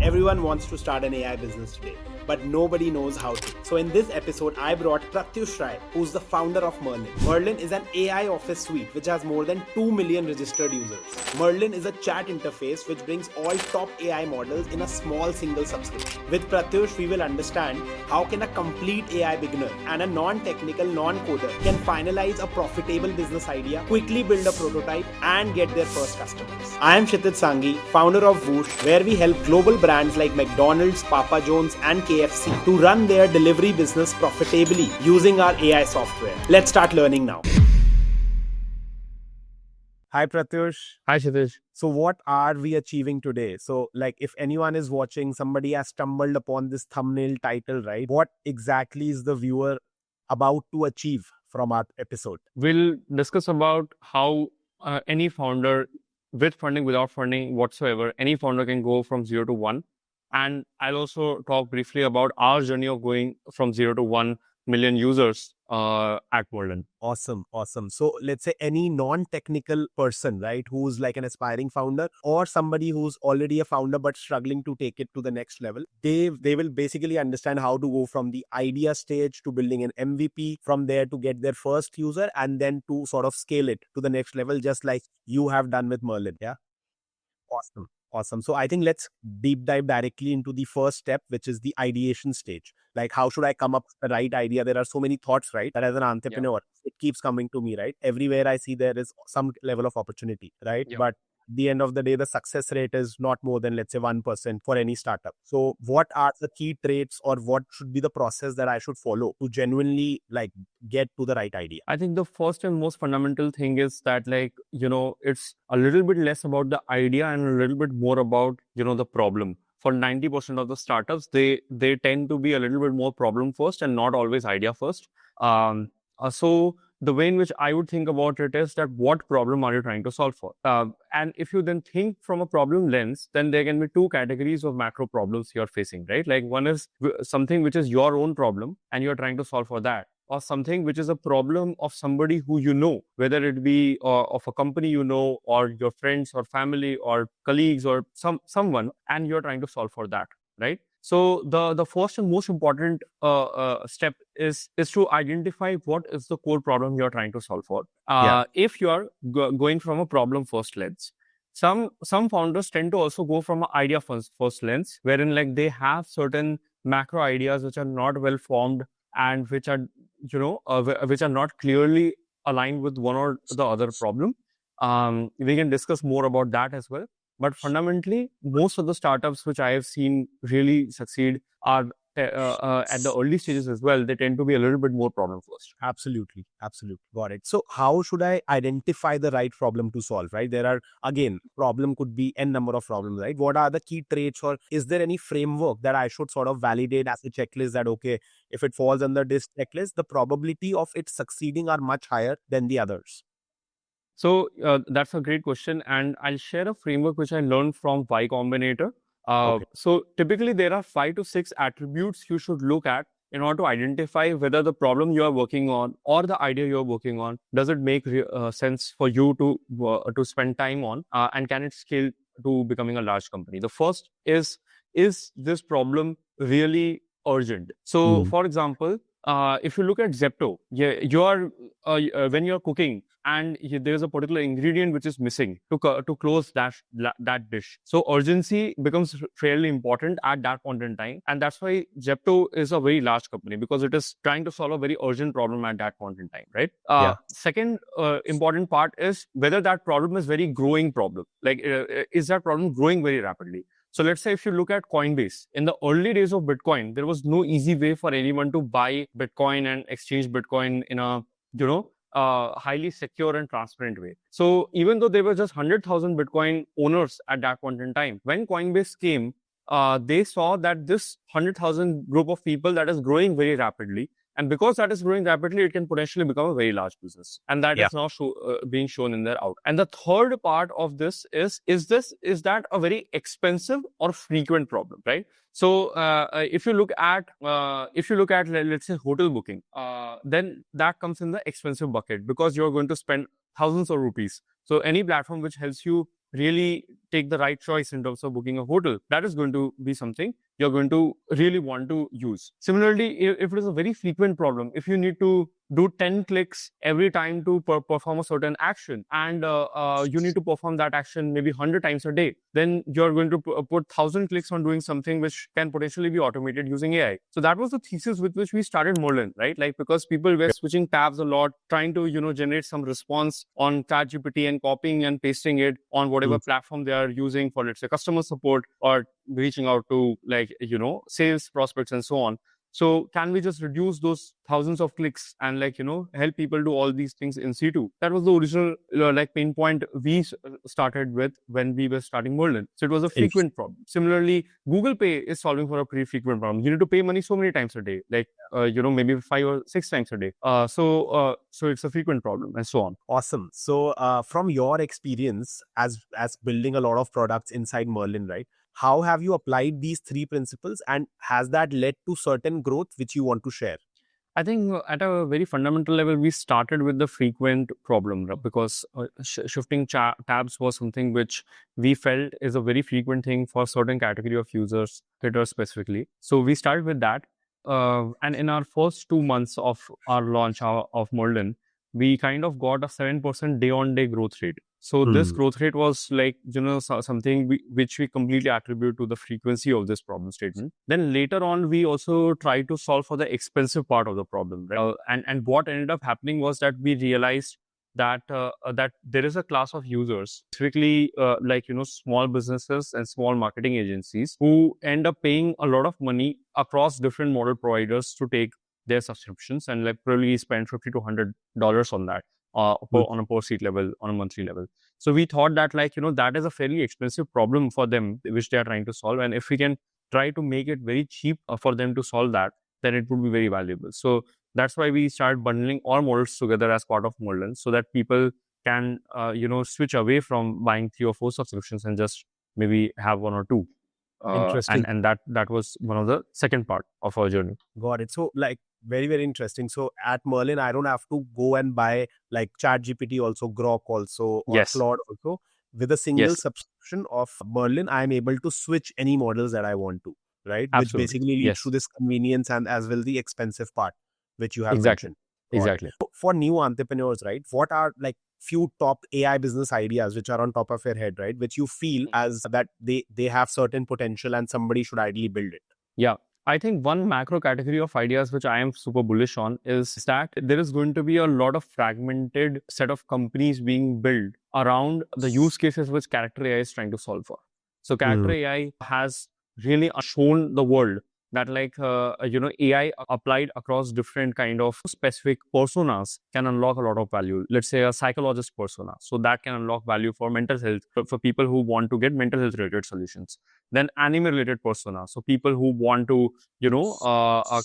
Everyone wants to start an AI business today, but nobody knows how to. So in this episode, I brought Pratyush Rai, who's the founder of Merlin. Merlin is an AI office suite which has more than 2 million registered users. Merlin is a chat interface which brings all top AI models in a small single subscription. With Pratyush, we will understand how can a complete AI beginner and a non-technical, non-coder can finalize a profitable business idea, quickly build a prototype, and get their first customers. I am Kshitiz Sanghi, founder of Whoosh, where we help global brands like McDonald's, Papa John's, and KFC to run their delivery business profitably using our AI software. Let's start learning now. Hi Pratyush. Hi Kshitiz. So what are we achieving today? So like if anyone is watching, somebody has stumbled upon this thumbnail title, right? What exactly is the viewer about to achieve from our episode? We'll discuss about how any founder, with funding, without funding whatsoever, any founder can go from 0 to 1. And I'll also talk briefly about our journey of going from 0 to 1 million users at Merlin. Awesome. So let's say any non-technical person, right, who's like an aspiring founder or somebody who's already a founder but struggling to take it to the next level, they will basically understand how to go from the idea stage to building an MVP, from there to get their first user, and then to sort of scale it to the next level, just like you have done with Merlin. Yeah. Awesome. So I think let's deep dive directly into the first step, which is the ideation stage. Like, how should I come up with the right idea? There are so many thoughts, right? That as an entrepreneur, it keeps coming to me, right? Everywhere I see there is some level of opportunity, right? But at the end of the day, the success rate is not more than, let's say, 1% for any startup. So what are the key traits or what should be the process that I should follow to genuinely like get to the right idea? I think the first and most fundamental thing is that it's a little bit less about the idea and a little bit more about, the problem. For 90% of the startups, they tend to be a little bit more problem first and not always idea first. So the way in which I would think about it is that what problem are you trying to solve for? And if you then think from a problem lens, then there can be two categories of macro problems you're facing, right? Like one is something which is your own problem and you're trying to solve for that. Or something which is a problem of somebody who you know, whether it be of a company you know, or your friends or family or colleagues or someone, and you're trying to solve for that, right? So the first and most important step is to identify what is the core problem you're trying to solve for. If you're going from a problem first lens. Some founders tend to also go from an idea first lens, wherein like they have certain macro ideas which are not well formed and which are which are not clearly aligned with one or the other problem. We can discuss more about that as well. But fundamentally, most of the startups which I have seen really succeed are at the early stages as well. They tend to be a little bit more problem first. Absolutely. Got it. So how should I identify the right problem to solve, right? There are, again, problem could be n number of problems, right? What are the key traits, or is there any framework that I should sort of validate as a checklist that, okay, if it falls under this checklist, the probability of it succeeding are much higher than the others? So that's a great question. And I'll share a framework which I learned from Y Combinator. So typically there are 5 to 6 attributes you should look at in order to identify whether the problem you are working on or the idea you're working on, does it make sense for you to spend time on, and can it scale to becoming a large company? The first is this problem really urgent? So for example, if you look at Zepto, you are when you're cooking and there's a particular ingredient which is missing to close that dish. So urgency becomes fairly important at that point in time. And that's why Zepto is a very large company, because it is trying to solve a very urgent problem at that point in time, right? Second important part is whether that problem is very growing problem. Like, is that problem growing very rapidly? So let's say if you look at Coinbase, in the early days of Bitcoin, there was no easy way for anyone to buy Bitcoin and exchange Bitcoin in a, highly secure and transparent way. So even though there were just 100,000 Bitcoin owners at that point in time, when Coinbase came, they saw that this 100,000 group of people that is growing very rapidly. And because that is growing rapidly, it can potentially become a very large business. And that is now being shown in their out. And the third part of this is that a very expensive or frequent problem, right? So if you look at let's say hotel booking, then that comes in the expensive bucket, because you're going to spend thousands of rupees. So any platform which helps you really take the right choice in terms of booking a hotel, that is going to be something you're going to really want to use. Similarly, if it is a very frequent problem, if you need to do 10 clicks every time to perform a certain action, and you need to perform that action maybe 100 times a day, then you're going to put 1,000 clicks on doing something which can potentially be automated using AI. So that was the thesis with which we started Merlin, right? Like, because people were switching tabs a lot, trying to, generate some response on ChatGPT and copying and pasting it on whatever platform they are using for, let's say, customer support, or reaching out to, like, sales prospects and so on. So can we just reduce those thousands of clicks and, like, help people do all these things in situ? That was the original like pain point we started with when we were starting Merlin. So it was a frequent problem. Similarly, Google Pay is solving for a pretty frequent problem. You need to pay money so many times a day, like maybe 5 or 6 times a day. So it's a frequent problem, and so on. Awesome. So from your experience as building a lot of products inside Merlin, right? How have you applied these 3 principles, and has that led to certain growth which you want to share? I think at a very fundamental level, we started with the frequent problem, right? Because shifting tabs was something which we felt is a very frequent thing for a certain category of users, hitters specifically. So we started with that. And in our first 2 months of our launch of Merlin, we kind of got a 7% day-on-day growth rate. So this growth rate was like, something which we completely attribute to the frequency of this problem statement. Then later on, we also tried to solve for the expensive part of the problem, right? And what ended up happening was that we realized that that there is a class of users, specifically small businesses and small marketing agencies, who end up paying a lot of money across different model providers to take their subscriptions, and like probably spend $50 to $100 on that. On a per seat level, on a monthly level. So we thought that, that is a fairly expensive problem for them, which they are trying to solve. And if we can try to make it very cheap for them to solve that, then it would be very valuable. So that's why we started bundling all models together as part of Merlin, so that people can, switch away from buying 3 or 4 subscriptions and just maybe have 1 or 2. Interesting. And that was one of the second part of our journey. Got it. So like, very, very interesting. So at Merlin, I don't have to go and buy like ChatGPT also, Grok also, or Claude also. With a single subscription of Merlin, I'm able to switch any models that I want to, right? Absolutely. Which basically leads to this convenience and as well the expensive part, which you have mentioned. Exactly. So for new entrepreneurs, right? What are like few top AI business ideas which are on top of your head, right? Which you feel as that they have certain potential and somebody should ideally build it? Yeah. I think one macro category of ideas which I am super bullish on is that there is going to be a lot of fragmented set of companies being built around the use cases which character AI is trying to solve for. So character AI has really shown the world that AI applied across different kind of specific personas can unlock a lot of value. Let's say a psychologist persona. So that can unlock value for mental health, for people who want to get mental health related solutions. Then anime related persona. So people who want to,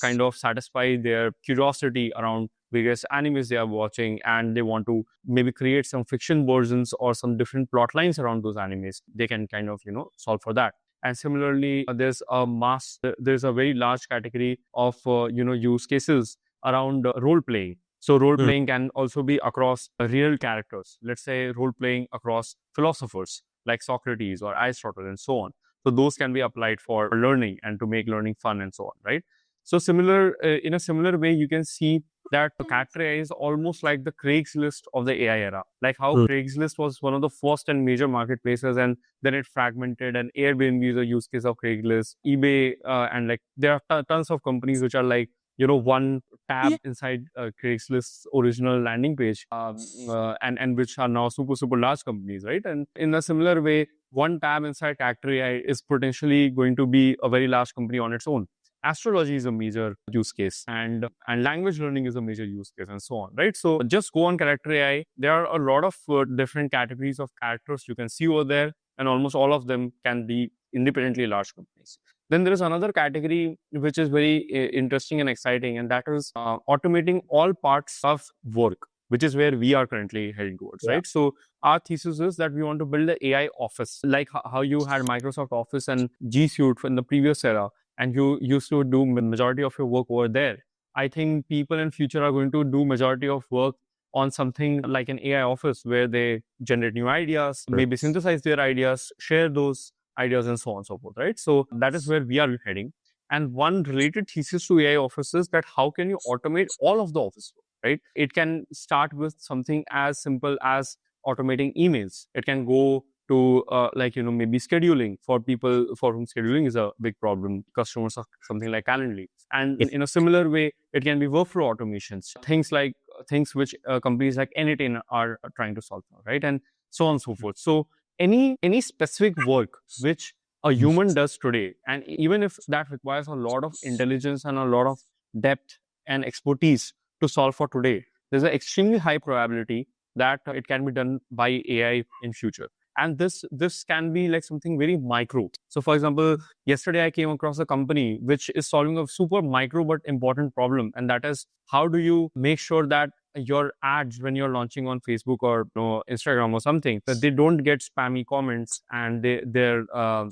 kind of satisfy their curiosity around various animes they are watching, and they want to maybe create some fiction versions or some different plot lines around those animes. They can kind of, solve for that. And similarly, there's a very large category of, use cases around role playing. So role playing can also be across real characters. Let's say role playing across philosophers like Socrates or Aristotle and so on. So those can be applied for learning and to make learning fun and so on, right? So in a similar way, you can see that character AI is almost like the Craigslist of the AI era. Like how Craigslist was one of the first and major marketplaces, and then it fragmented, and Airbnb is a use case of Craigslist, eBay, and like there are tons of companies which are like, one tab inside Craigslist's original landing page, and which are now super, super large companies, right? And in a similar way, one tab inside character AI is potentially going to be a very large company on its own. Astrology is a major use case, and language learning is a major use case, and so on, right? So just go on character AI. There are a lot of different categories of characters you can see over there, and almost all of them can be independently large companies. Then there is another category which is very interesting and exciting, and that is automating all parts of work, which is where we are currently heading towards, right? So our thesis is that we want to build an AI office, like how you had Microsoft Office and G Suite in the previous era, and you used to do majority of your work over there. I think people in future are going to do majority of work on something like an AI office where they generate new ideas, maybe synthesize their ideas, share those ideas, and so on and so forth, right? So that is where we are heading. And one related thesis to AI offices that how can you automate all of the office work, right? It can start with something as simple as automating emails. It can go to maybe scheduling for people for whom scheduling is a big problem. Customers are something like Calendly. And in a similar way, it can be workflow automations, things which companies like Anytin are trying to solve now, right? And so on and so forth. So any specific work which a human does today, and even if that requires a lot of intelligence and a lot of depth and expertise to solve for today, there's an extremely high probability that it can be done by AI in future. And this can be like something very micro. So for example, yesterday I came across a company which is solving a super micro but important problem, and that is how do you make sure that your ads when you're launching on Facebook or Instagram or something, that they don't get spammy comments and their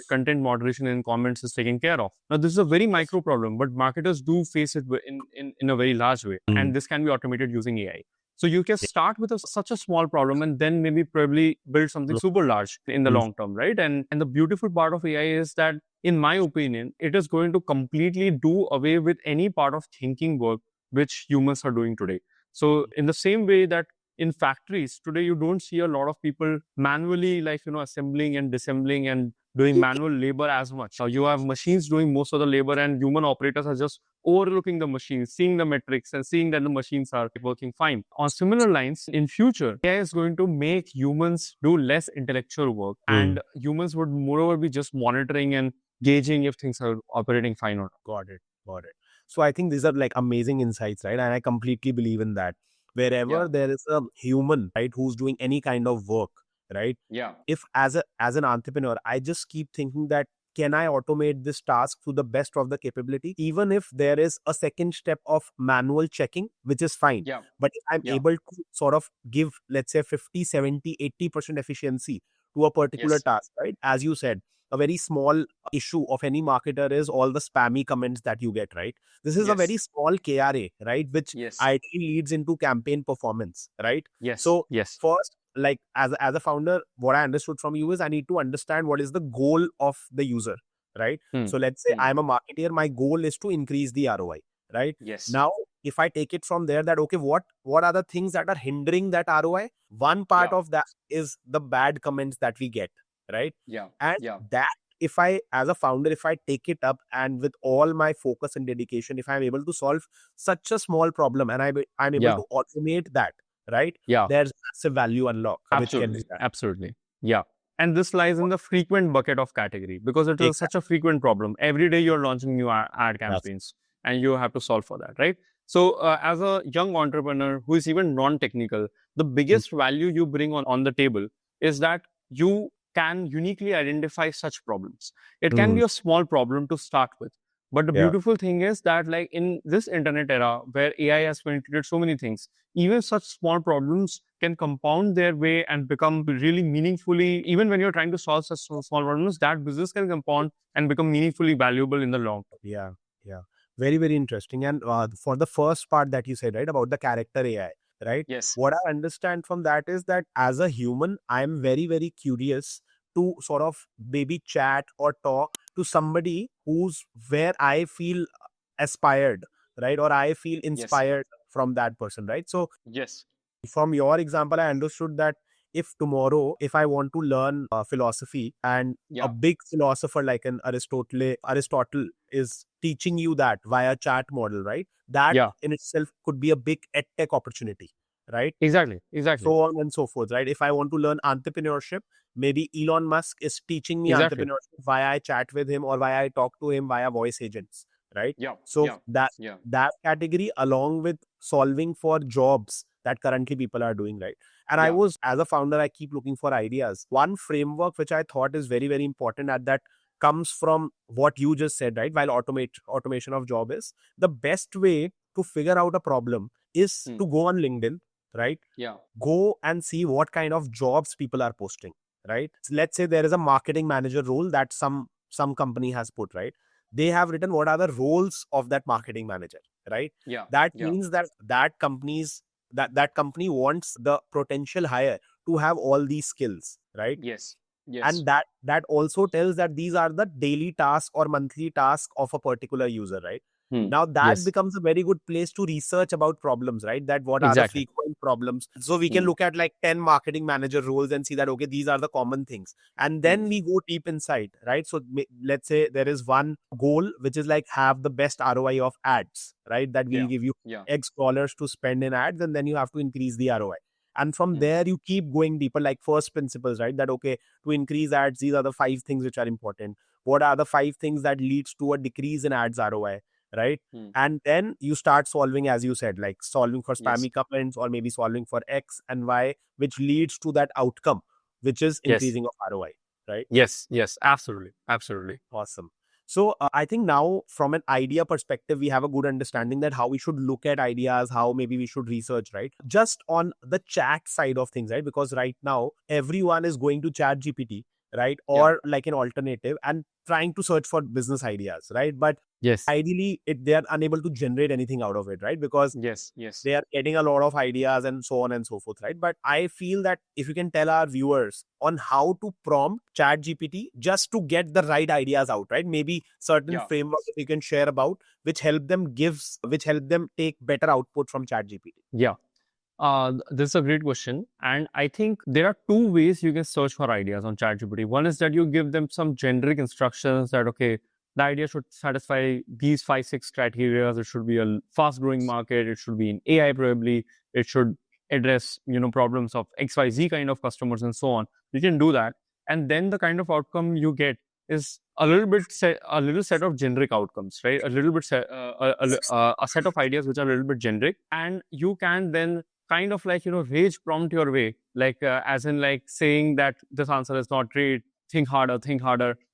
content moderation in comments is taken care of. Now this is a very micro problem, but marketers do face it in a very large way, and this can be automated using AI. So you can start with such a small problem and then maybe probably build something super large in the long term, right? And the beautiful part of AI is that, in my opinion, it is going to completely do away with any part of thinking work which humans are doing today. So in the same way that in factories today, you don't see a lot of people manually assembling and disassembling and doing manual labor as much. You have machines doing most of the labor, and human operators are just overlooking the machines, seeing the metrics and seeing that the machines are working fine. On similar lines, in future, AI is going to make humans do less intellectual work, and humans would moreover be just monitoring and gauging if things are operating fine or not. Got it. So I think these are like amazing insights, right? And I completely believe in that. Wherever there is a human, right, who's doing any kind of work, right? If as an entrepreneur, I just keep thinking that can I automate this task to the best of the capability, even if there is a second step of manual checking, which is fine. But if I'm able to sort of give, let's say 50, 70, 80% efficiency to a particular task, right? As you said, a very small issue of any marketer is all the spammy comments that you get, right? This is a very small KRA, right? Which ideally leads into campaign performance, right? So first, like as a founder, what I understood from you is I need to understand what is the goal of the user, right? So let's say I'm a marketer, my goal is to increase the ROI, right? Now, if I take it from there that, okay, what are the things that are hindering that ROI? One part of that is the bad comments that we get, right? And that, if I, as a founder, if I take it up and with all my focus and dedication, if I'm able to solve such a small problem and I'm able to automate that, right? There's massive value unlock, which can be done. Absolutely. Yeah. And this lies in the frequent bucket of category because it is such a frequent problem. Every day you're launching new ad campaigns and you have to solve for that, right? So as a young entrepreneur who is even non-technical, the biggest value you bring on the table is that you can uniquely identify such problems. It can be a small problem to start with. But the beautiful thing is that, like in this internet era where AI has penetrated so many things, even such small problems can compound their way and become really meaningfully, even when you're trying to solve such small problems, that business can compound and become meaningfully valuable in the long term. Yeah. Very, very interesting. And for the first part that you said, right, about the character AI, right? What I understand from that is that as a human, I'm very, very curious to sort of maybe chat or talk to somebody who's where I feel aspired, right? Or I feel inspired from that person, right? So from your example, I understood that if tomorrow, if I want to learn philosophy and a big philosopher like an Aristotle is teaching you that via chat model, right? That in itself could be a big edtech opportunity, right? Exactly. So on and so forth, right? If I want to learn entrepreneurship, maybe Elon Musk is teaching me entrepreneurship via I chat with him or via I talk to him via voice agents, right? So that category, along with solving for jobs that currently people are doing, right? And I was, as a founder, I keep looking for ideas. One framework which I thought is very, very important at that comes from what you just said, right? While automation of job is the best way to figure out a problem is to go on LinkedIn, right? Go and see what kind of jobs people are posting, right? So let's say there is a marketing manager role that some company has put, right? They have written what are the roles of that marketing manager, right? That means that company's that company wants the potential hire to have all these skills, right? Yes. And that also tells that these are the daily task or monthly task of a particular user, right? Now that Yes. becomes a very good place to research about problems, right? That what are the Exactly. frequent problems, so we can look at like 10 marketing manager roles and see that okay, these are the common things, and then we go deep inside, right? So let's say there is one goal which is like have the best ROI of ads, right? That we'll Yeah. give you Yeah. X dollars to spend in ads, and then you have to increase the ROI. And from Hmm. there you keep going deeper, like first principles, right? That okay, to increase ads, these are the 5 things which are important. What are the 5 things that leads to a decrease in ads ROI, right? And then you start solving, as you said, like solving for Yes. spammy comments or maybe solving for X and Y, which leads to that outcome, which is Yes. increasing of ROI, right? Yes. Yes. Absolutely. Absolutely. Awesome. So I think now from an idea perspective, we have a good understanding that how we should look at ideas, how maybe we should research, right? Just on the chat side of things, right? Because right now everyone is going to chat GPT, right? Yeah. Or like an alternative and trying to search for business ideas, right? But Yes. ideally they are unable to generate anything out of it, right? Because Yes. Yes. they are getting a lot of ideas and so on and so forth, right? But I feel that if you can tell our viewers on how to prompt chat GPT just to get the right ideas out, right? Maybe certain Yeah. frameworks you can share about which help them take better output from chat GPT. Yeah. This is a great question. And I think there are two ways you can search for ideas on ChatGPT. One is that you give them some generic instructions that, okay, the idea should satisfy these 5, 6 criteria. It should be a fast growing market. It should be in AI probably. It should address, problems of XYZ kind of customers and so on. You can do that. And then the kind of outcome you get is a little set of generic outcomes, right? A little bit, a set of ideas which are a little bit generic. And you can then kind of like rage prompt your way, like as in like saying that this answer is not great, think harder,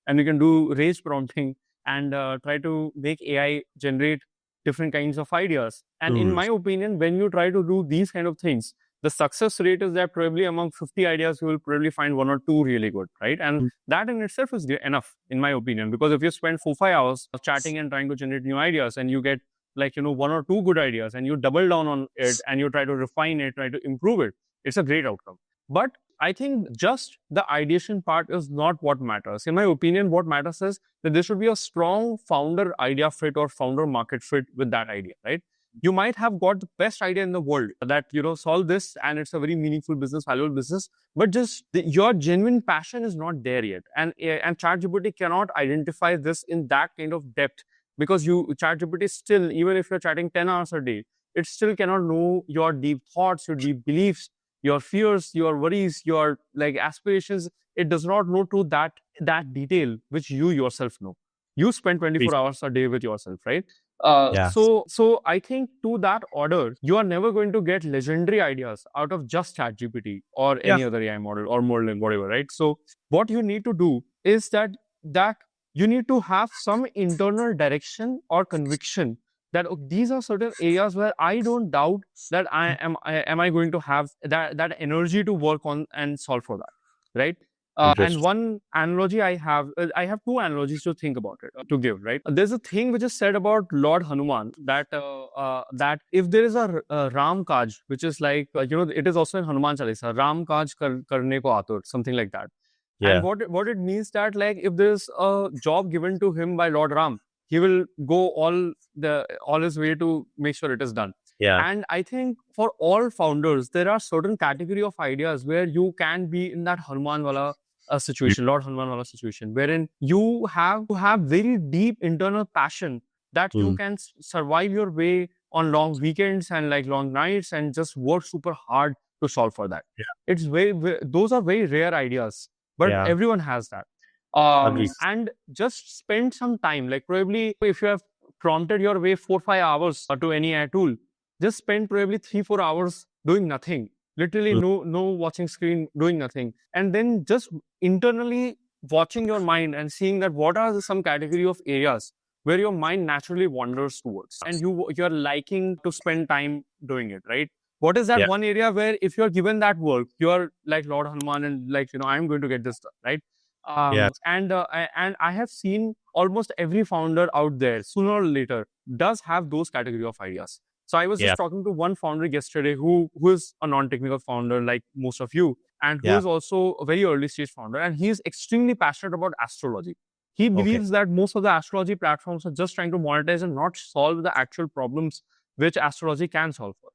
and you can do rage prompting and try to make AI generate different kinds of ideas. And in Hmm. my opinion, when you try to do these kind of things, the success rate is that probably among 50 ideas you will probably find 1 or 2 really good, right? And that in itself is enough in my opinion, because if you spend 4, 5 hours chatting and trying to generate new ideas and you get like 1 or 2 good ideas and you double down on it and you try to refine it, try to improve it, it's a great outcome. But I think just the ideation part is not what matters. In my opinion, what matters is that there should be a strong founder idea fit or founder market fit with that idea, right? You might have got the best idea in the world that solve this and it's a very meaningful business, valuable business, but just your genuine passion is not there yet, and ChatGPT cannot identify this in that kind of depth, because ChatGPT still, even if you're chatting 10 hours a day, it still cannot know your deep thoughts, your deep beliefs, your fears, your worries, your like aspirations. It does not know to that detail which you yourself know. You spend 24 hours a day with yourself, right? Yeah. So I think to that order, you are never going to get legendary ideas out of just ChatGPT or Yeah. any other AI model or Merlin, whatever, right? So what you need to do is that you need to have some internal direction or conviction that these are certain areas where I don't doubt that am I going to have that energy to work on and solve for that, right? And Interesting. one analogy I have two analogies to think about it, to give, right? There's a thing which is said about Lord Hanuman that if there is a Ram Kaj, which is like, it is also in Hanuman Chalisa, Ram Kaj karne ko atur, something like that. And Yeah. what it means that like if there's a job given to him by Lord Ram, he will go all his way to make sure it is done. Yeah. And I think for all founders, there are certain category of ideas where you can be in that Hanuman wala situation, Lord Hanuman wala situation, wherein you have very deep internal passion that you can survive your way on long weekends and like long nights and just work super hard to solve for that. Yeah. It's those are very rare ideas, but Yeah. everyone has that. Agreed. And just spend some time, like probably if you have prompted your way 4, 5 hours to any AI tool, just spend probably 3, 4 hours doing nothing, literally no watching screen, doing nothing, and then just internally watching your mind and seeing that what are some category of areas where your mind naturally wanders towards and you're liking to spend time doing it, right? What is that Yeah. one area where if you're given that work, you're like Lord Hanuman and like I'm going to get this done, right? Yeah. And I have seen almost every founder out there sooner or later does have those category of ideas. So I was just talking to one founder yesterday who is a non-technical founder like most of you, and who is also a very early stage founder, and he is extremely passionate about astrology. He believes that most of the astrology platforms are just trying to monetize and not solve the actual problems which astrology can solve for.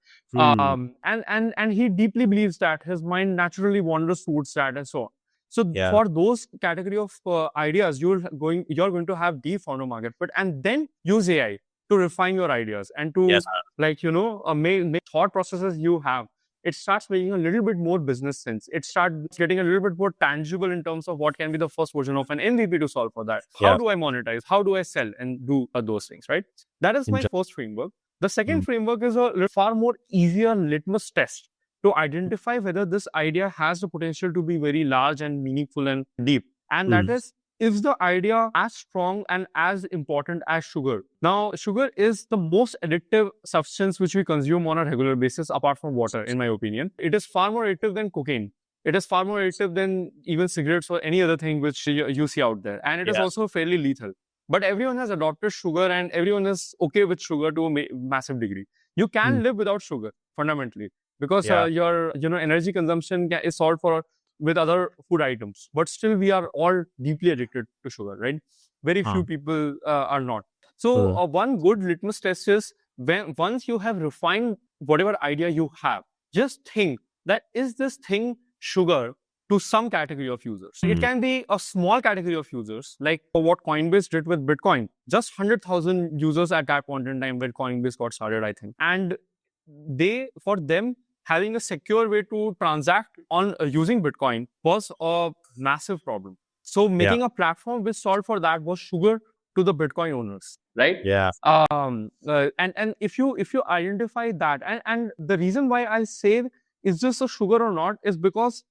And he deeply believes that his mind naturally wanders towards that and so on. So for those category of ideas, you're going to have the founder market fit, and then use AI to refine your ideas and to make thought processes you have. It starts making a little bit more business sense. It starts getting a little bit more tangible in terms of what can be the first version of an MVP to solve for that. How do I monetize? How do I sell and do those things, right? That is my first framework. The second framework is a far more easier litmus test to identify whether this idea has the potential to be very large and meaningful and deep. And that is the idea as strong and as important as sugar? Now, sugar is the most addictive substance which we consume on a regular basis, apart from water, in my opinion. It is far more addictive than cocaine. It is far more addictive than even cigarettes or any other thing which you see out there. And it is also fairly lethal. But everyone has adopted sugar, and everyone is okay with sugar to a massive degree. You can live without sugar, fundamentally, because your energy consumption is solved for with other food items. But still, we are all deeply addicted to sugar, right? Very few people are not. So one good litmus test is once you have refined whatever idea you have, just think that is this thing sugar to some category of users. It can be a small category of users, like what Coinbase did with Bitcoin. Just 100,000 users at that point in time when Coinbase got started, I think. And for them, having a secure way to transact on using Bitcoin was a massive problem. So making a platform which solved for that was sugar to the Bitcoin owners, right? And if you identify that, and the reason why I say is this a sugar or not is because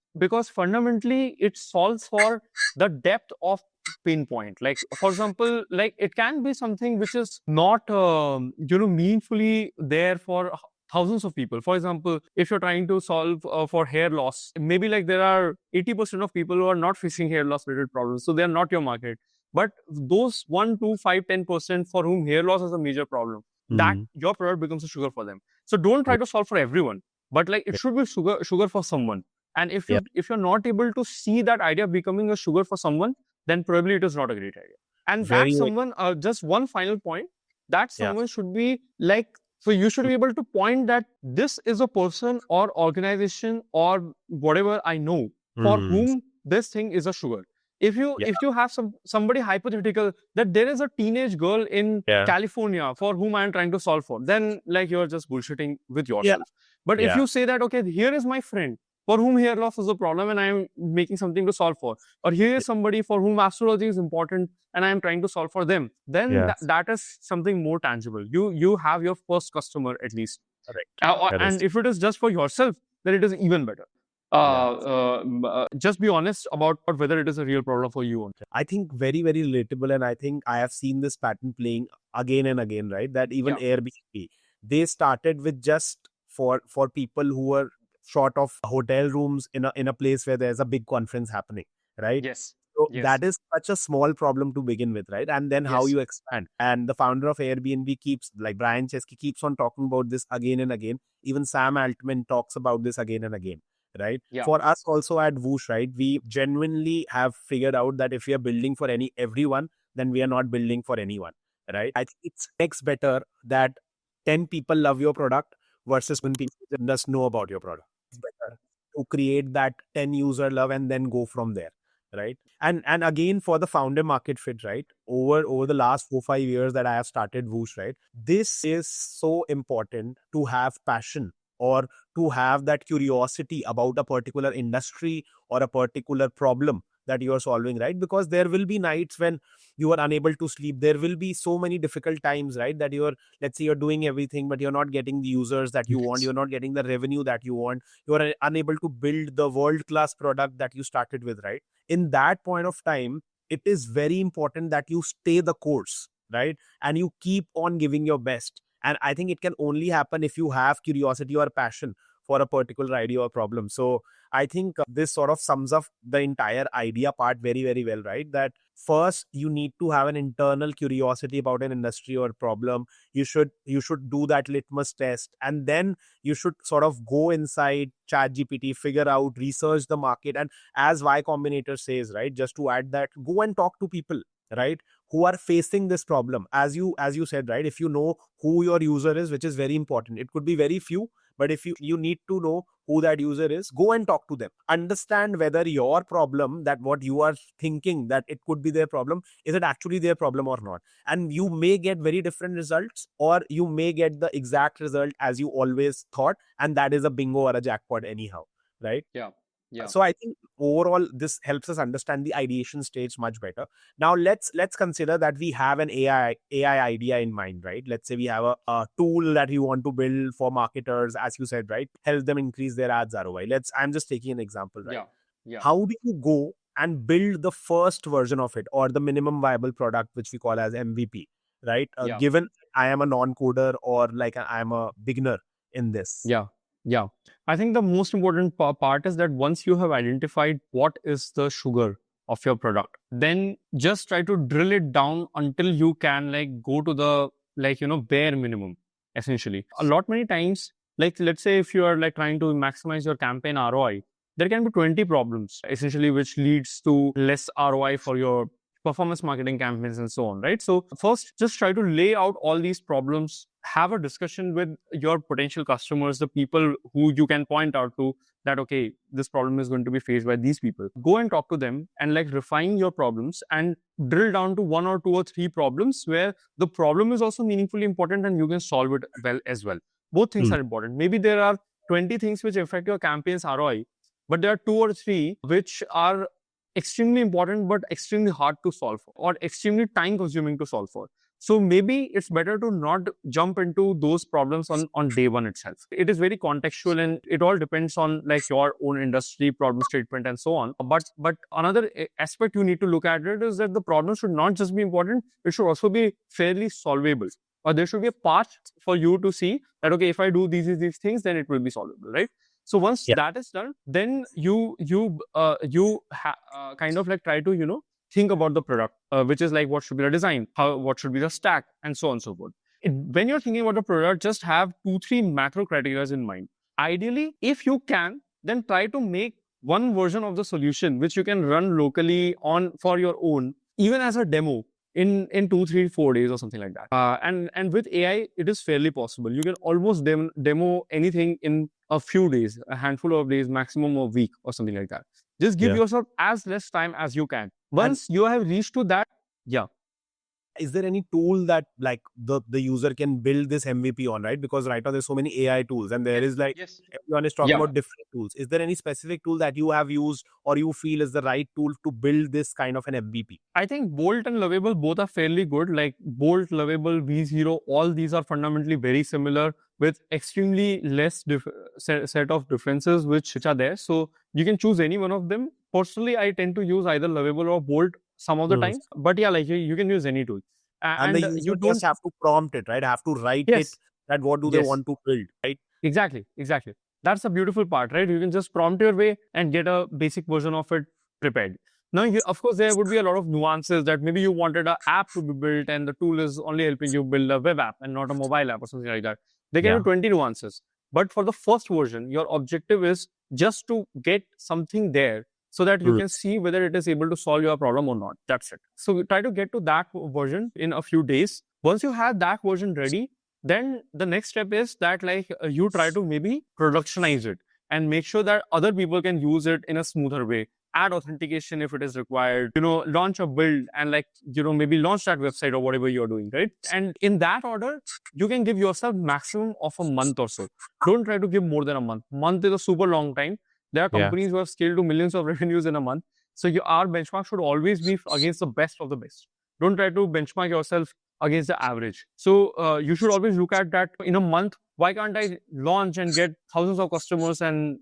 fundamentally it solves for the depth of pain point. Like, for example, like it can be something which is not meaningfully there for thousands of people. For example, if you're trying to solve for hair loss, maybe like there are 80% of people who are not facing hair loss related problems, so they're not your market. But those 1, 2, 5, 10% for whom hair loss is a major problem, that your product becomes a sugar for them. So don't try to solve for everyone, but like it should be sugar for someone. And if you're not able to see that idea becoming a sugar for someone, then probably it is not a great idea. And that someone, just one final point, that someone should be like, so you should be able to point that this is a person or organization or whatever I know for whom this thing is a sugar. If you have somebody hypothetical that there is a teenage girl in California for whom I am trying to solve for, then like you're just bullshitting with yourself. But if you say that, okay, here is my friend for whom hair loss is a problem and I am making something to solve for, or here is somebody for whom astrology is important and I am trying to solve for them, then that is something more tangible. You have your first customer at least. Correct. And if it is just for yourself, then it is even better. Just be honest about whether it is a real problem for you. I think very, very relatable. And I think I have seen this pattern playing again and again, right? That even Airbnb, they started with just for people who were short of hotel rooms in a place where there's a big conference happening, right? Yes. So that is such a small problem to begin with, right? And then how you expand. And the founder of Airbnb Brian Chesky keeps on talking about this again and again. Even Sam Altman talks about this again and again, right? For us also at Whoosh, right? We genuinely have figured out that if we are building for everyone, then we are not building for anyone, right? I think it's next better that 10 people love your product versus when people just know about your product. It's better to create that 10 user love and then go from there, right? And again, for the founder market fit, right? Over the last 4-5 years that I have started Whoosh, right? This is so important to have passion or to have that curiosity about a particular industry or a particular problem that you are solving, right? Because there will be nights when you are unable to sleep. There will be so many difficult times, right? That let's say you're doing everything, but you're not getting the users that you want. You're not getting the revenue that you want. You are unable to build the world-class product that you started with, right? In that point of time, it is very important that you stay the course, right? And you keep on giving your best. And I think it can only happen if you have curiosity or passion for a particular idea or problem. So I think this sort of sums up the entire idea part very, very well, right? That first you need to have an internal curiosity about an industry or problem. You should do that litmus test, and then you should sort of go inside ChatGPT, figure out, research the market, and as Y Combinator says, right, just to add that, go and talk to people, right, who are facing this problem. As you said, right, if you know who your user is, which is very important, it could be very few, but if you need to know who that user is, go and talk to them, understand whether your problem, that what you are thinking that it could be their problem, is it actually their problem or not. And you may get very different results, or you may get the exact result as you always thought, and that is a bingo or a jackpot anyhow, right? Yeah. Yeah. So I think overall this helps us understand the ideation stage much better. Now let's consider that we have an AI idea in mind, right? Let's say we have a tool that we want to build for marketers, as you said, right? Help them increase their ads ROI. I'm just taking an example, right? Yeah. Yeah. How do you go and build the first version of it, or the minimum viable product, which we call as MVP, right? Yeah. Given I am a non-coder, or like I am a beginner in this. Yeah. Yeah. I think the most important part is that once you have identified what is the sugar of your product, then just try to drill it down until you can like go to the bare minimum, essentially. A lot many times, like let's say if you are like trying to maximize your campaign ROI, there can be 20 problems essentially, which leads to less ROI for your performance marketing campaigns and so on, right? So first, just try to lay out all these problems, have a discussion with your potential customers, the people who you can point out to that, okay, this problem is going to be faced by these people. Go and talk to them and like refine your problems and drill down to 1 or 2 or 3 problems where the problem is also meaningfully important and you can solve it well as well. Both things are important. Maybe there are 20 things which affect your campaign's ROI, but there are 2 or 3 which are extremely important but extremely hard to solve for, or extremely time consuming to solve for. So maybe it's better to not jump into those problems on day one itself. It is very contextual and it all depends on like your own industry, problem statement and so on. But another aspect you need to look at it is that the problem should not just be important, it should also be fairly solvable. Or there should be a path for you to see that, okay, if I do these things, then it will be solvable, right? So once that is done, then you kind of like try to, think about the product, which is like what should be the design, what should be the stack, and so on and so forth. When you're thinking about the product, just have 2-3 macro criteria in mind. Ideally, if you can, then try to make one version of the solution which you can run locally on for your own, even as a demo in 2, 3, 4 days or something like that. And with AI, it is fairly possible. You can almost demo anything in a few days, a handful of days, maximum a week or something like that. Just give yourself as less time as you can. Once you have reached to that, is there any tool that like the user can build this MVP on, right? Because right now there's so many AI tools and there is like, everyone is talking about different tools. Is there any specific tool that you have used or you feel is the right tool to build this kind of an MVP? I think Bolt and Lovable both are fairly good. Like Bolt, Lovable, V0, all these are fundamentally very similar with extremely less set of differences which are there. So you can choose any one of them. Personally, I tend to use either Lovable or Bolt some of the time, but yeah, like you can use any tool. And the user you don't have to prompt it, right? Have to write it that what do they want to build, right? Exactly. That's the beautiful part, right? You can just prompt your way and get a basic version of it prepared. Now, of course, there would be a lot of nuances that maybe you wanted an app to be built and the tool is only helping you build a web app and not a mobile app or something like that. There can be 20 nuances. But for the first version, your objective is just to get something there so that you can see whether it is able to solve your problem or not. That's it. So try to get to that version in a few days. Once you have that version ready, then the next step is that like you try to maybe productionize it and make sure that other people can use it in a smoother way. Add authentication if it is required, launch a build and like, maybe launch that website or whatever you're doing, right? And in that order, you can give yourself maximum of a month or so. Don't try to give more than a month. Month is a super long time. There are companies who have scaled to millions of revenues in a month. So our benchmark should always be against the best of the best. Don't try to benchmark yourself against the average. So you should always look at that in a month. Why can't I launch and get thousands of customers and,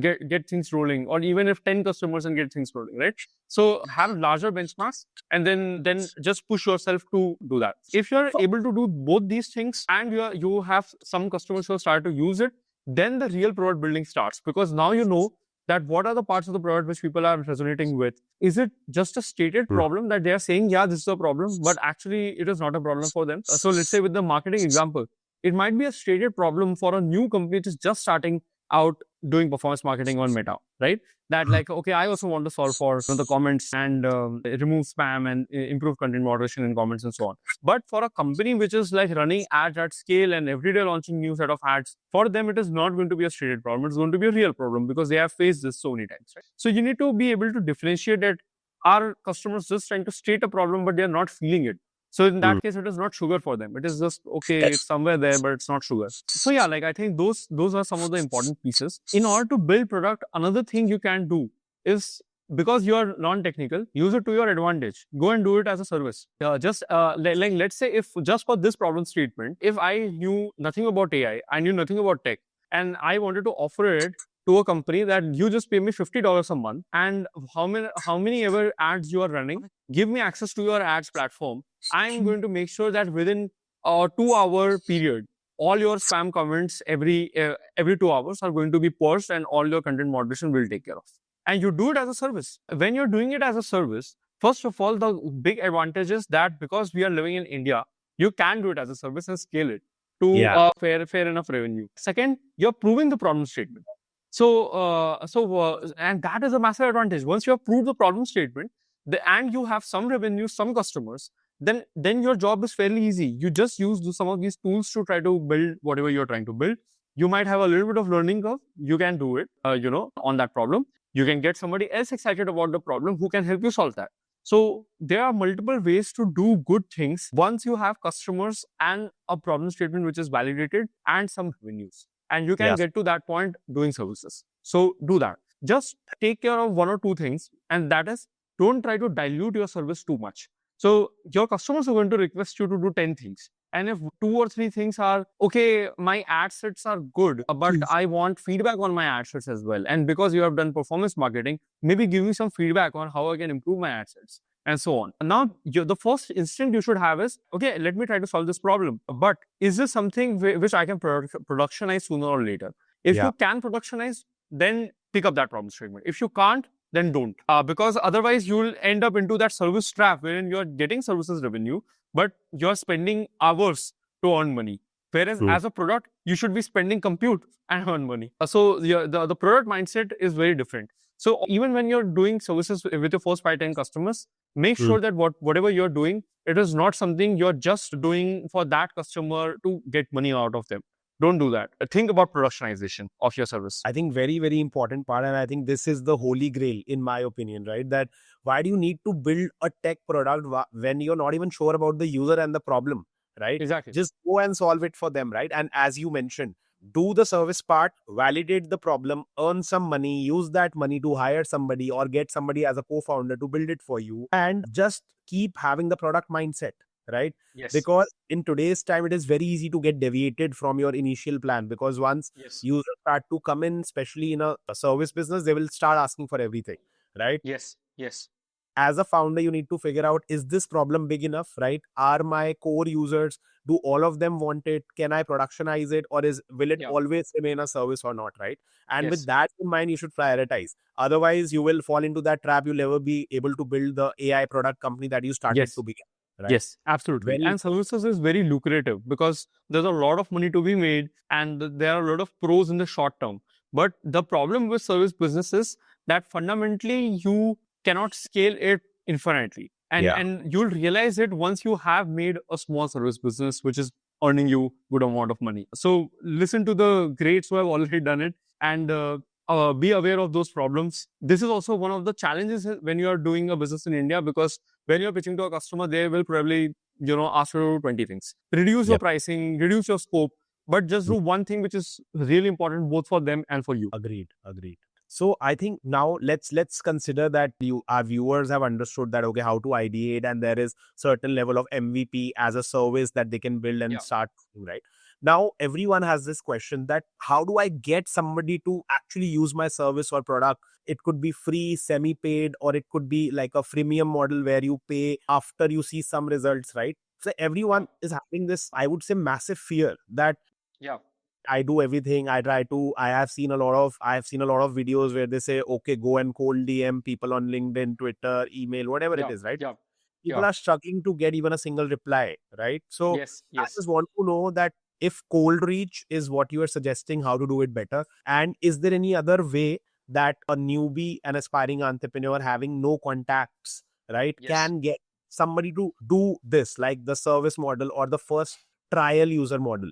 get things rolling, or even if 10 customers and get things rolling, right? So have larger benchmarks and then just push yourself to do that. If you're able to do both these things and you have some customers who have started to use it, then the real product building starts, because now you know that what are the parts of the product which people are resonating with. Is it just a stated problem that they are saying, yeah, this is a problem, but actually it is not a problem for them? So let's say with the marketing example, it might be a stated problem for a new company which is just starting out doing performance marketing on Meta, right? That like, okay, I also want to solve for the comments and remove spam and improve content moderation in comments and so on. But for a company which is like running ads at scale and every day launching new set of ads, for them it is not going to be a stated problem. It's going to be a real problem because they have faced this so many times. Right? So you need to be able to differentiate that our customers just trying to state a problem, but they are not feeling it. So in that case, it is not sugar for them. It is just okay, it's somewhere there, but it's not sugar. So yeah, like I think those are some of the important pieces. In order to build product, another thing you can do is, because you are non-technical, use it to your advantage. Go and do it as a service. Like let's say, if just for this problem statement, if I knew nothing about AI, I knew nothing about tech, and I wanted to offer it to a company that you just pay me $50 a month, and how many ever ads you are running, give me access to your ads platform. I'm going to make sure that within a 2-hour period, all your spam comments every 2 hours are going to be paused, and all your content moderation will take care of. And you do it as a service. When you're doing it as a service, first of all, the big advantage is that because we are living in India, you can do it as a service and scale it to fair enough revenue. Second, you're proving the problem statement. And that is a massive advantage. Once you have proved the problem statement, and you have some revenue, some customers, then your job is fairly easy. You just use some of these tools to try to build whatever you're trying to build. You might have a little bit of learning curve. You can do it, on that problem. You can get somebody else excited about the problem who can help you solve that. So there are multiple ways to do good things once you have customers and a problem statement which is validated and some revenues. And you can get to that point doing services. So do that. Just take care of one or two things, and that is, don't try to dilute your service too much. So your customers are going to request you to do 10 things. And if 2 or 3 things are, okay, my ad sets are good, but I want feedback on my ad sets as well. And because you have done performance marketing, maybe give me some feedback on how I can improve my ad sets and so on. Now, the first instinct you should have is, okay, let me try to solve this problem. But is this something which I can productionize sooner or later? If you can productionize, then pick up that problem statement. If you can't, then don't. Because otherwise you'll end up into that service trap wherein you're getting services revenue, but you're spending hours to earn money. Whereas as a product, you should be spending compute and earn money. So the product mindset is very different. So even when you're doing services with your first 5-10 customers, make sure that whatever you're doing, it is not something you're just doing for that customer to get money out of them. Don't do that. Think about productionization of your service. I think very, very important part. And I think this is the holy grail, in my opinion, right? That why do you need to build a tech product when you're not even sure about the user and the problem, right? Exactly. Just go and solve it for them, right? And as you mentioned, do the service part, validate the problem, earn some money, use that money to hire somebody or get somebody as a co-founder to build it for you, and just keep having the product mindset. Right? Yes. Because in today's time, it is very easy to get deviated from your initial plan, because once users start to come in, especially in a service business, they will start asking for everything, right? Yes. Yes. As a founder, you need to figure out, is this problem big enough, right? Are my core users, do all of them want it? Can I productionize it? Or will it always remain a service or not, right? And with that in mind, you should prioritize. Otherwise, you will fall into that trap. You'll never be able to build the AI product company that you started to begin. Right? Yes, absolutely. And services is very lucrative because there's a lot of money to be made and there are a lot of pros in the short term. But the problem with service business is that fundamentally you cannot scale it infinitely. And you'll realize it once you have made a small service business which is earning you good amount of money. So listen to the greats who have already done it and be aware of those problems. This is also one of the challenges when you are doing a business in India, because when you're pitching to a customer, they will probably, ask you to do 20 things. Reduce your pricing, reduce your scope, but just do one thing which is really important both for them and for you. Agreed. So I think now let's consider that our viewers have understood that, okay, how to ideate, and there is certain level of MVP as a service that they can build and start, right? Now, everyone has this question that how do I get somebody to actually use my service or product? It could be free, semi-paid, or it could be like a freemium model where you pay after you see some results, right? So everyone is having this, I would say, massive fear that I do everything. I have seen a lot of videos where they say, okay, go and cold DM people on LinkedIn, Twitter, email, whatever it Yeah, is, right? yeah, People yeah. are struggling to get even a single reply, right? So Yes, I yes. just want to know that if cold reach is what you are suggesting, how to do it better, and is there any other way that a newbie, an aspiring entrepreneur having no contacts, right, Yes. can get somebody to do this, like the service model or the first trial user model?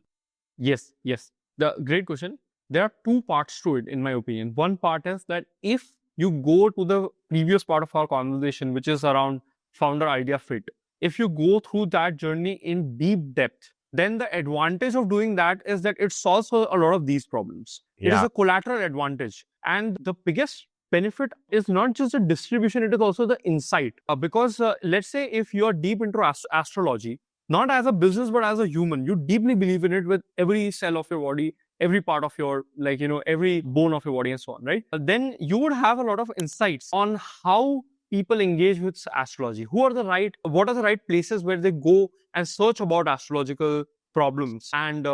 Yes, yes. The great question. There are two parts to it, in my opinion. One part is that if you go to the previous part of our conversation, which is around founder idea fit, if you go through that journey in deep depth, then the advantage of doing that is that it solves a lot of these problems. It is Yeah. a collateral advantage. And the biggest benefit is not just the distribution, it is also the insight. Because let's say if you are deep into astrology, not as a business but as a human, you deeply believe in it with every cell of your body, every part of your, like, every bone of your body and so on, right? Then you would have a lot of insights on how people engage with astrology, what are the right places where they go and search about astrological problems, and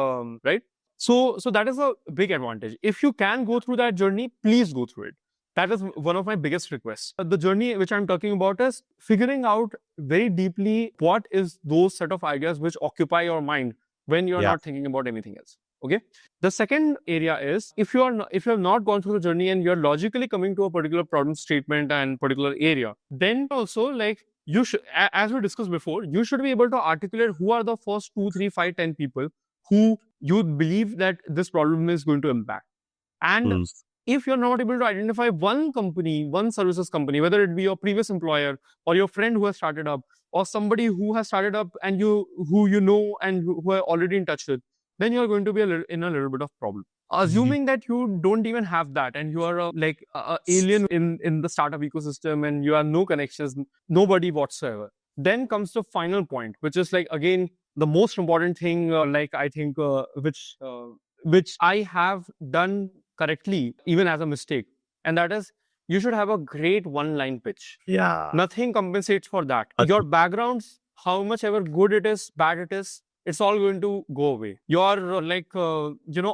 right. So that is a big advantage. If you can go through that journey, please go through it. That is one of my biggest requests. The journey which I'm talking about is figuring out very deeply what is those set of ideas which occupy your mind when you're Yeah. not thinking about anything else. Okay. The second area is, if if you have not gone through the journey and you're logically coming to a particular problem statement and particular area, then also, like, you should, as we discussed before, you should be able to articulate who are the first 2, 3, 5, 10 people who you believe that this problem is going to impact. And Hmm. if you're not able to identify one company, one services company, whether it be your previous employer or your friend who has started up, or somebody who has started up and who you know and who are already in touch with, then you're going to be in a little bit of problem. Assuming that you don't even have that and you are a alien in the startup ecosystem and you have no connections, nobody whatsoever, then comes the final point, which is, like, again, the most important thing, like, I think, which I have done correctly, even as a mistake. And that is, you should have a great one-line pitch. Yeah. Nothing compensates for that. Your backgrounds, how much ever good it is, bad it is, it's all going to go away. Your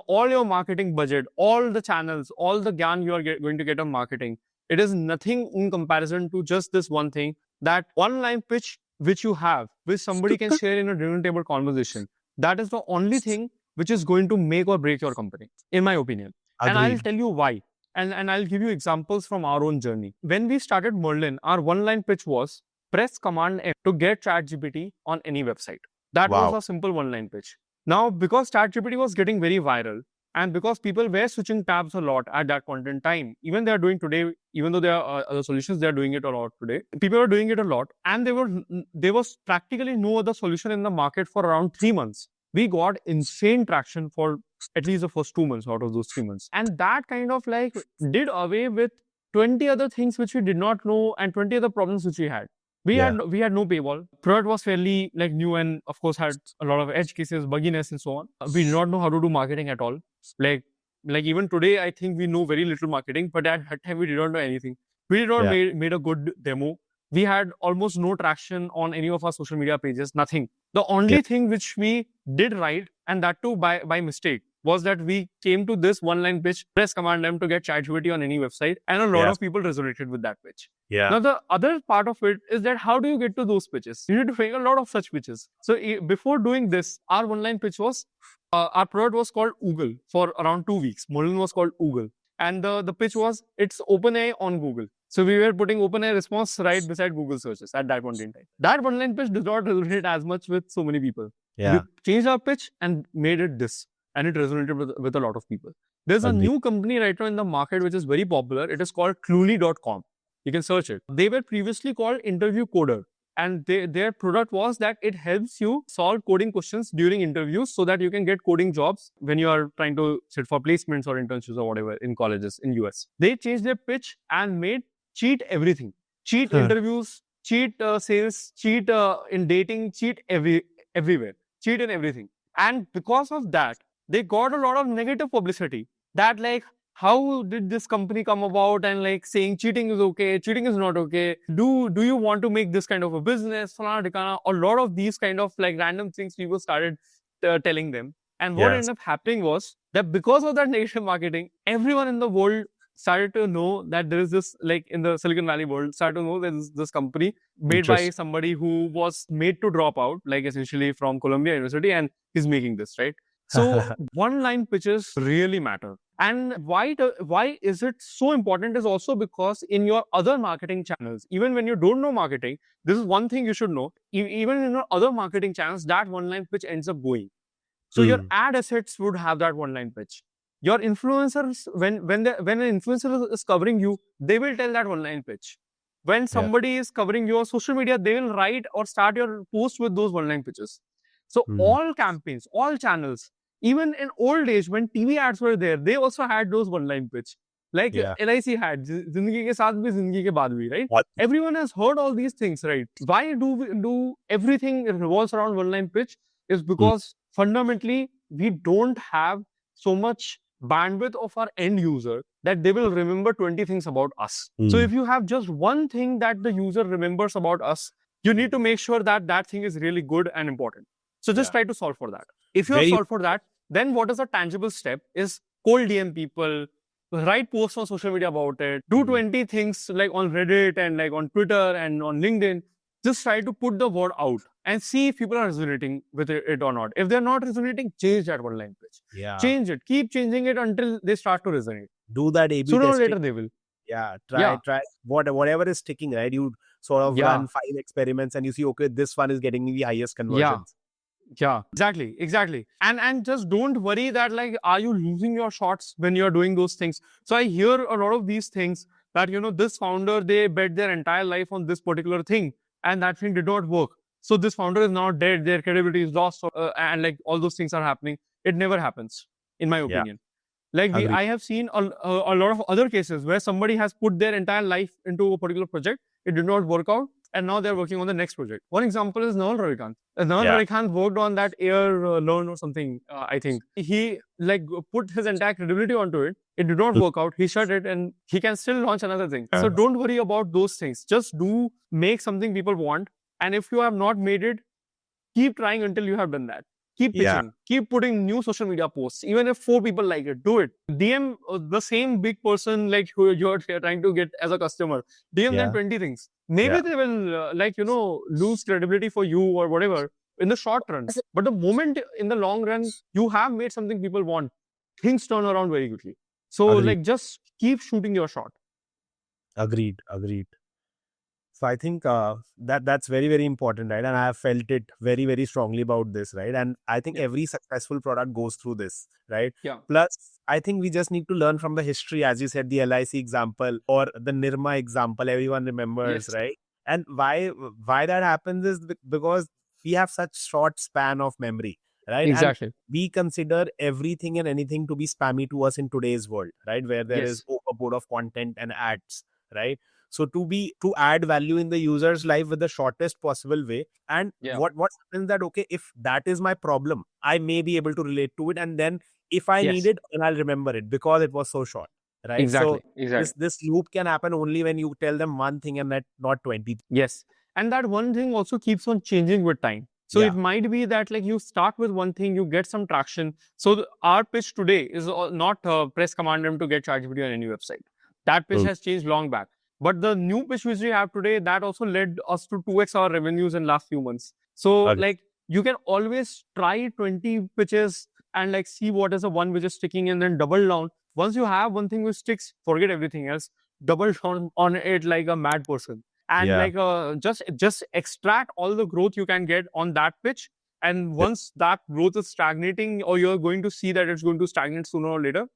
all your marketing budget, all the channels, all the gyan you are going to get on marketing, it is nothing in comparison to just this one thing, that one line pitch which you have, which somebody can share in a dinner table conversation. That is the only thing which is going to make or break your company, in my opinion. And I'll Agreed. tell you why. And I'll give you examples from our own journey. When we started Merlin, our one line pitch was press Command F to get ChatGPT on any website. That was Wow. a simple one line pitch. Now, because ChatGPT was getting very viral, and because people were switching tabs a lot at that point in time, even they are doing today, even though there are other solutions, they are doing it a lot today. People are doing it a lot, and there was practically no other solution in the market for around 3 months. We got insane traction for at least the first 2 months out of those 3 months. And that kind of, like, did away with 20 other things which we did not know and 20 other problems which we had. Yeah. We had no paywall. Product was fairly, like, new and of course had a lot of edge cases, bugginess and so on. We did not know how to do marketing at all. Like even today, I think we know very little marketing, but at that time we did not know anything. We did not Yeah. made a good demo. We had almost no traction on any of our social media pages, nothing. The only Yeah. thing which we did right, and that too by mistake, was that we came to this one-line pitch, press Command M to get ChatGPT on any website, and a lot Yeah. of people resonated with that pitch. Yeah. Now, the other part of it is that how do you get to those pitches? You need to make a lot of such pitches. So before doing this, our one-line pitch was, our product was called Oogle for around 2 weeks. Merlin was called Oogle. And the pitch was, it's OpenAI on Google. So we were putting OpenAI response right beside Google searches at that point in time. That one-line pitch did not resonate as much with so many people. Yeah. We changed our pitch and made it this. And it resonated with a lot of people. There's a Agreed. new company right now in the market which is very popular. It is called Cluely.com. You can search it. They were previously called Interview Coder. And their product was that it helps you solve coding questions during interviews so that you can get coding jobs when you are trying to sit for placements or internships or whatever in colleges in US. They changed their pitch and made cheat everything. Cheat interviews, cheat sales, cheat in dating, cheat everywhere. Cheat in everything. And because of that, they got a lot of negative publicity. That, like, how did this company come about, and, like, saying cheating is okay, cheating is not okay. Do you want to make this kind of a business? A lot of these kind of, like, random things people started telling them. And what ended up happening was that because of that negative marketing, everyone in the world started to know that there is this, like in the Silicon Valley world, started to know there's this company made by somebody who was made to drop out, like essentially from Columbia University, and he's making this, right? So one-line pitches really matter. And why is it so important is also because in your other marketing channels, even when you don't know marketing, this is one thing you should know. Even in your other marketing channels, that one-line pitch ends up going. So your ad assets would have that one-line pitch. Your influencers, when an influencer is covering you, they will tell that one-line pitch. When somebody is covering your social media, they will write or start your post with those one-line pitches. So all campaigns, all channels, even in old age when TV ads were there, they also had those one-line pitch. Like LIC had, Zindagi ke saath bhi, Zindagi ke baad bhi, right? Everyone has heard all these things, right? Why do everything revolves around one-line pitch? Is because fundamentally we don't have so much bandwidth of our end user that they will remember 20 things about us. So if you have just one thing that the user remembers about us, you need to make sure that that thing is really good and important. So just try to solve for that. If you have solved for that, then what is a tangible step is cold DM people, write posts on social media about it, do 20 things like on Reddit and like on Twitter and on LinkedIn. Just try to put the word out and see if people are resonating with it or not. If they're not resonating, change that one-line pitch. Change it. Keep changing it until they start to resonate. Do that A/B Sooner or testing. later they will. Try whatever is sticking, right? You sort of run 5 experiments and you see, okay, this one is getting me the highest conversions. Yeah, exactly. And just don't worry that like, are you losing your shots when you're doing those things? So I hear a lot of these things that, this founder, they bet their entire life on this particular thing and that thing did not work. So this founder is now dead, their credibility is lost, and like all those things are happening. It never happens, in my opinion. Like I have seen a lot of other cases where somebody has put their entire life into a particular project, it did not work out, and now they're working on the next project. One example is Naval Ravikant. Naval Ravikant worked on that air learn or something, I think. He like put his entire credibility onto it. It did not work out. He shut it and he can still launch another thing. So don't worry about those things. Just make something people want. And if you have not made it, keep trying until you have done that. Keep pitching. Keep putting new social media posts. Even if 4 people like it, do it. DM the same big person like who you're trying to get as a customer. DM them 20 things. Maybe they will lose credibility for you or whatever in the short run. But the moment in the long run, you have made something people want, things turn around very quickly. So like just keep shooting your shot. Agreed. So I think that's very, very important, right? And I have felt it very, very strongly about this, right? And I think every successful product goes through this, right? Plus, I think we just need to learn from the history, as you said, the LIC example or the Nirma example, everyone remembers, right? And why that happens is because we have such short span of memory, right? Exactly. And we consider everything and anything to be spammy to us in today's world, right? Where there is overboard of content and ads, right? So to add value in the user's life with the shortest possible way. And what happens that, okay, if that is my problem, I may be able to relate to it. And then if I need it, then I'll remember it because it was so short, right? Exactly. This loop can happen only when you tell them one thing and not 20. Yes. And that one thing also keeps on changing with time. So it might be that like you start with one thing, you get some traction. So our pitch today is not press command them to get ChatGPT on any website. That pitch has changed long back. But the new pitch which we have today, that also led us to 2x our revenues in last few months. So like you can always try 20 pitches and like see what is the one which is sticking and then double down. Once you have one thing which sticks, forget everything else, double down on it like a mad person. And like just extract all the growth you can get on that pitch. And once that growth is stagnating or you're going to see that it's going to stagnate sooner or later,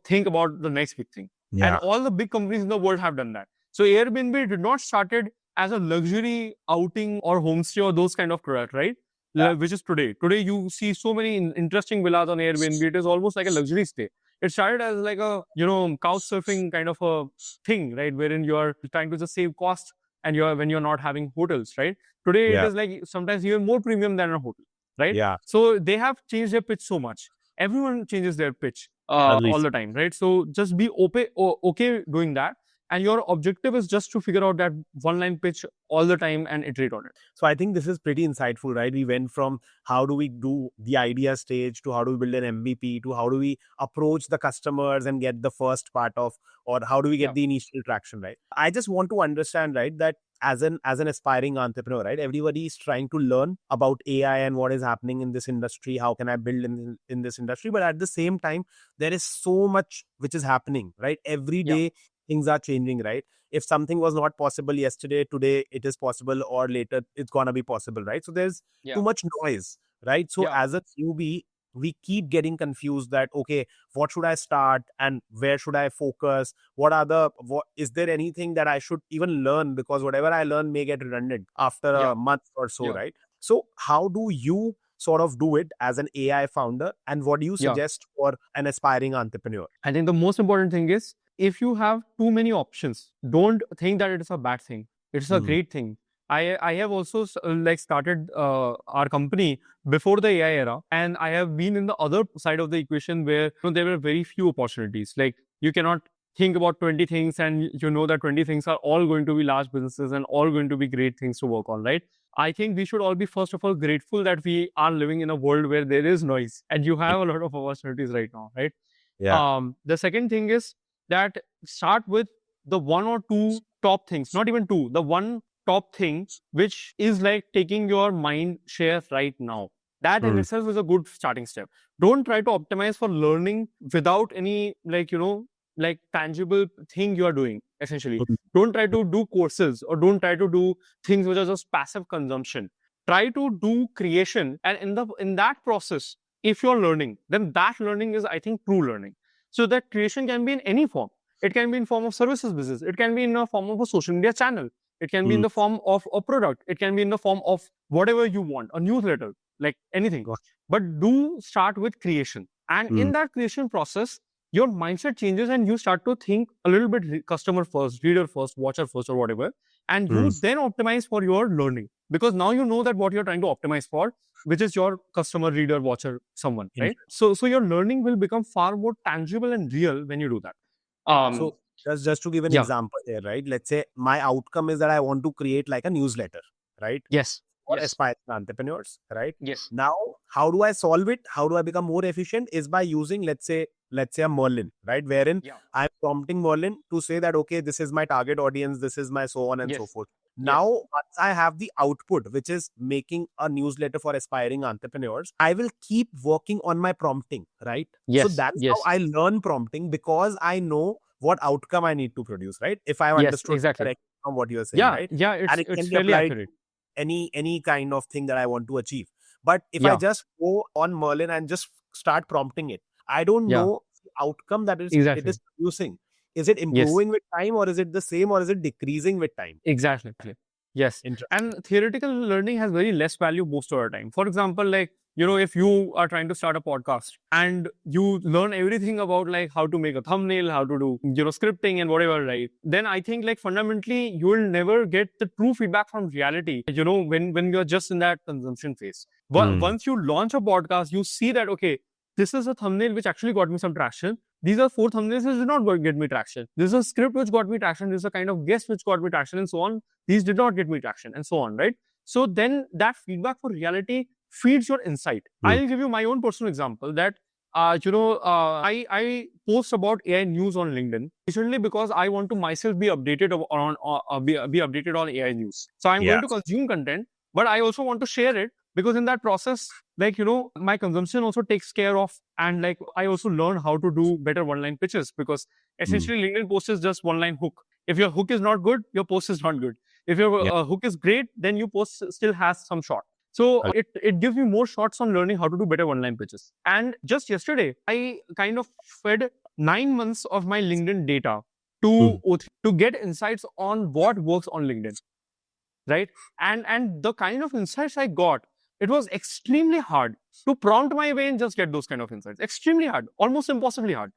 think about the next big thing. And all the big companies in the world have done that. So Airbnb did not started as a luxury outing or homestay or those kind of product, right? Which is today. Today you see so many interesting villas on Airbnb. It is almost like a luxury stay. It started as like a, couch surfing kind of a thing, right? Wherein you are trying to just save cost and when you're not having hotels, right? Today it is like sometimes even more premium than a hotel, right? So they have changed their pitch so much. Everyone changes their pitch all the time, right? So just be okay doing that. and your objective is just to figure out that one line pitch all the time and iterate on it. So I think this is pretty insightful, right? We went from how do we do the idea stage to how do we build an MVP to how do we approach the customers and get the first part of, or how do we get the initial traction, right? I just want to understand, right, that as an aspiring entrepreneur, right, everybody is trying to learn about AI and what is happening in this industry. How can I build in this industry? But at the same time, there is so much which is happening, right? Every day things are changing, right? If something was not possible yesterday, today it is possible, or later it's gonna be possible, right? So there's too much noise, right? So as a newbie, we keep getting confused that, okay, what should I start and where should I focus? Is there anything that I should even learn? Because whatever I learn may get redundant after a month or so, right? So how do you sort of do it as an AI founder? And what do you suggest for an aspiring entrepreneur? I think the most important thing is, if you have too many options, don't think that it is a bad thing. It's a great thing. I have also started our company before the AI era, and I have been in the other side of the equation where there were very few opportunities. Like, you cannot think about 20 things and you know that 20 things are all going to be large businesses and all going to be great things to work on, right? I think we should all be, first of all, grateful that we are living in a world where there is noise and you have a lot of opportunities right now, right? The second thing is that start with the one or two top things, not even two, the one top thing which is like taking your mind share right now. That in itself is a good starting step. Don't try to optimize for learning without any tangible thing you are doing, essentially. Don't try to do courses or don't try to do things which are just passive consumption. Try to do creation, and in that process, if you're learning, then that learning is, I think, true learning. So that creation can be in any form. It can be in form of services business. It can be in the form of a social media channel. It can be in the form of a product. It can be in the form of whatever you want, a newsletter, like anything. But do start with creation. And in that creation process, your mindset changes and you start to think a little bit customer first, reader first, watcher first, or whatever. And you then optimize for your learning. Because now you know that what you're trying to optimize for, which is your customer, reader, watcher, someone, right? So your learning will become far more tangible and real when you do that. So just to give an example here, right? Let's say my outcome is that I want to create like a newsletter, right? Yes. For aspiring entrepreneurs, right? Yes. Now, how do I solve it? How do I become more efficient? Is by using, let's say a Merlin, right? Wherein I'm prompting Merlin to say that, okay, this is my target audience, this is my so on and so forth. Now, once I have the output, which is making a newsletter for aspiring entrepreneurs, I will keep working on my prompting, right? So that's how I learn prompting, because I know what outcome I need to produce, right? If I understood correctly from what you're saying, right? Yeah, it's fairly accurate. Any kind of thing that I want to achieve. But if I just go on Merlin and just start prompting it, I don't know the outcome that it is producing. Is it improving with time, or is it the same, or is it decreasing with time? Exactly. Yes. And theoretical learning has very less value most of the time. For example, like, if you are trying to start a podcast and you learn everything about like how to make a thumbnail, how to do, scripting and whatever, right? Then I think like fundamentally you will never get the true feedback from reality, when you're just in that consumption phase. But once you launch a podcast, you see that, okay, this is a thumbnail which actually got me some traction. These are 4 thumbnails which did not get me traction. This is a script which got me traction. This is a kind of guest which got me traction, and so on. These did not get me traction, and so on, right? So then that feedback for reality feeds your insight. I'll give you my own personal example that, I post about AI news on LinkedIn recently because I want to myself be updated be updated on AI news. So I'm going to consume content, but I also want to share it, because in that process, my consumption also takes care of, and like I also learn how to do better one-line pitches, because essentially LinkedIn post is just one-line hook. If your hook is not good, your post is not good. If your hook is great, then your post still has some shot. So it gives me more shots on learning how to do better one-line pitches. And just yesterday, I kind of fed 9 months of my LinkedIn data to get insights on what works on LinkedIn, right? And the kind of insights I got, it was extremely hard to prompt my way and just get those kind of insights. Extremely hard, almost impossibly hard.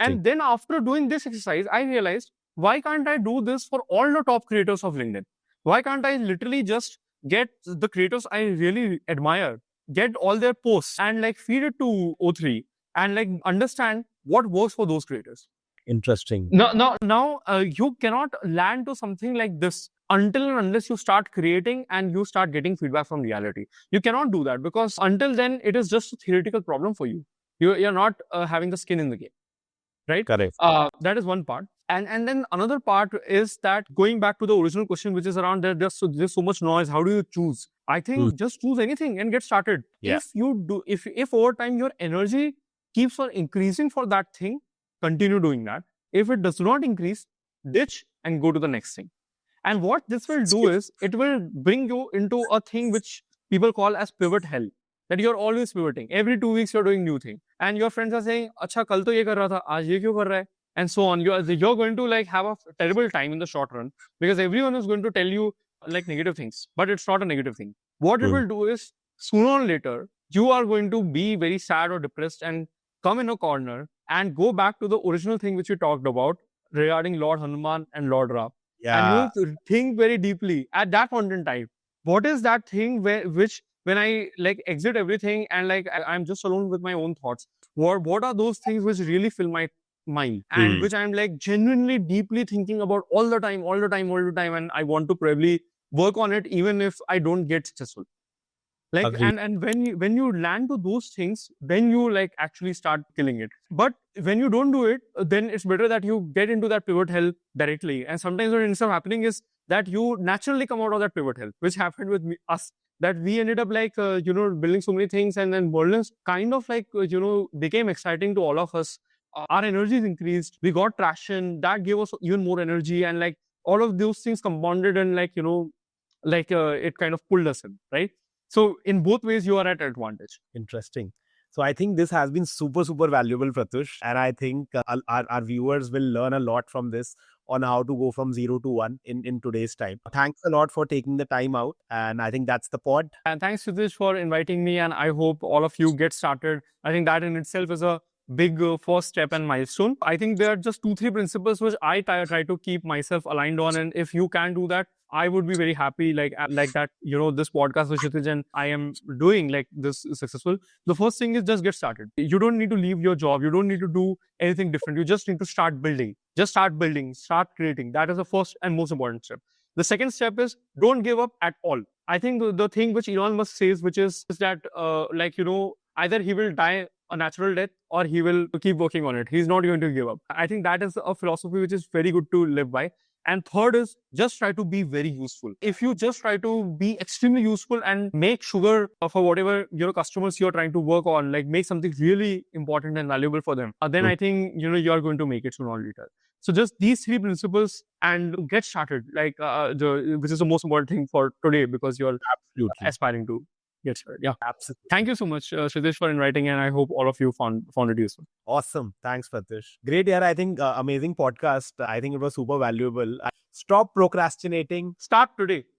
And then after doing this exercise, I realized, why can't I do this for all the top creators of LinkedIn? Why can't I literally just get the creators I really admire, get all their posts and like feed it to O3 and like understand what works for those creators? Interesting. Now, you cannot land to something like this until and unless you start creating and you start getting feedback from reality. You cannot do that because until then, it is just a theoretical problem for you. You're not having the skin in the game, right? Correct. That is one part. And then another part is that going back to the original question, which is around there's so much noise. How do you choose? I think just choose anything and get started. Yeah. If over time your energy keeps on increasing for that thing, continue doing that. If it does not increase, ditch and go to the next thing. And what this will do is it will bring you into a thing which people call as pivot hell. That you're always pivoting. Every 2 weeks you're doing new thing. And your friends are saying, "Acha, kal to ye kar raha tha, aaj ye kyun kar raha hai?" And so on. You're going to like have a terrible time in the short run because everyone is going to tell you like negative things, but it's not a negative thing. What it will do is sooner or later, you are going to be very sad or depressed and come in a corner and go back to the original thing which we talked about regarding Lord Hanuman and Lord Ram. And you will think very deeply at that point in time. What is that thing which when I like exit everything and like I'm just alone with my own thoughts? What are those things which really fill my mind and which I'm like genuinely deeply thinking about all the time, and I want to probably work on it even if I don't get successful. Like Agreed. and when you land to those things, then you like actually start killing it. But when you don't do it, then it's better that you get into that pivot hell directly. And sometimes what ends up happening is that you naturally come out of that pivot hell, which happened with us. That we ended up like building so many things, and then Merlin's kind of like became exciting to all of us. Our energies increased. We got traction. That gave us even more energy, and like all of those things compounded, and like it kind of pulled us in, right? So in both ways, you are at advantage. Interesting. So I think this has been super, super valuable, Pratyush. And I think our viewers will learn a lot from this on how to go from 0 to 1 in today's time. Thanks a lot for taking the time out. And I think that's the pod. And thanks, Kshitiz, for inviting me. And I hope all of you get started. I think that in itself is a big first step and milestone. I think there are just 2-3 principles which I try to keep myself aligned on. And if you can do that, I would be very happy like that, this podcast with Kshitiz and I am doing like this is successful. The first thing is just get started. You don't need to leave your job. You don't need to do anything different. You just need to start building. Just start building, start creating. That is the first and most important step. The second step is don't give up at all. I think the thing which Elon Musk says, which is that either he will die a natural death or he will keep working on it. He's not going to give up. I think that is a philosophy which is very good to live by. And third is just try to be very useful. If you just try to be extremely useful and make sugar for whatever your customers you're trying to work on, like make something really important and valuable for them, then I think you are going to make it sooner or later. So just these 3 principles and get started, like which is the most important thing for today because you're Absolutely aspiring to get started. Yeah, absolutely. Thank you so much, Kshitiz, for inviting, and I hope all of you found it useful. Awesome. Thanks, Pratyush. Great, yeah. I think amazing podcast. I think it was super valuable. Stop procrastinating. Start today.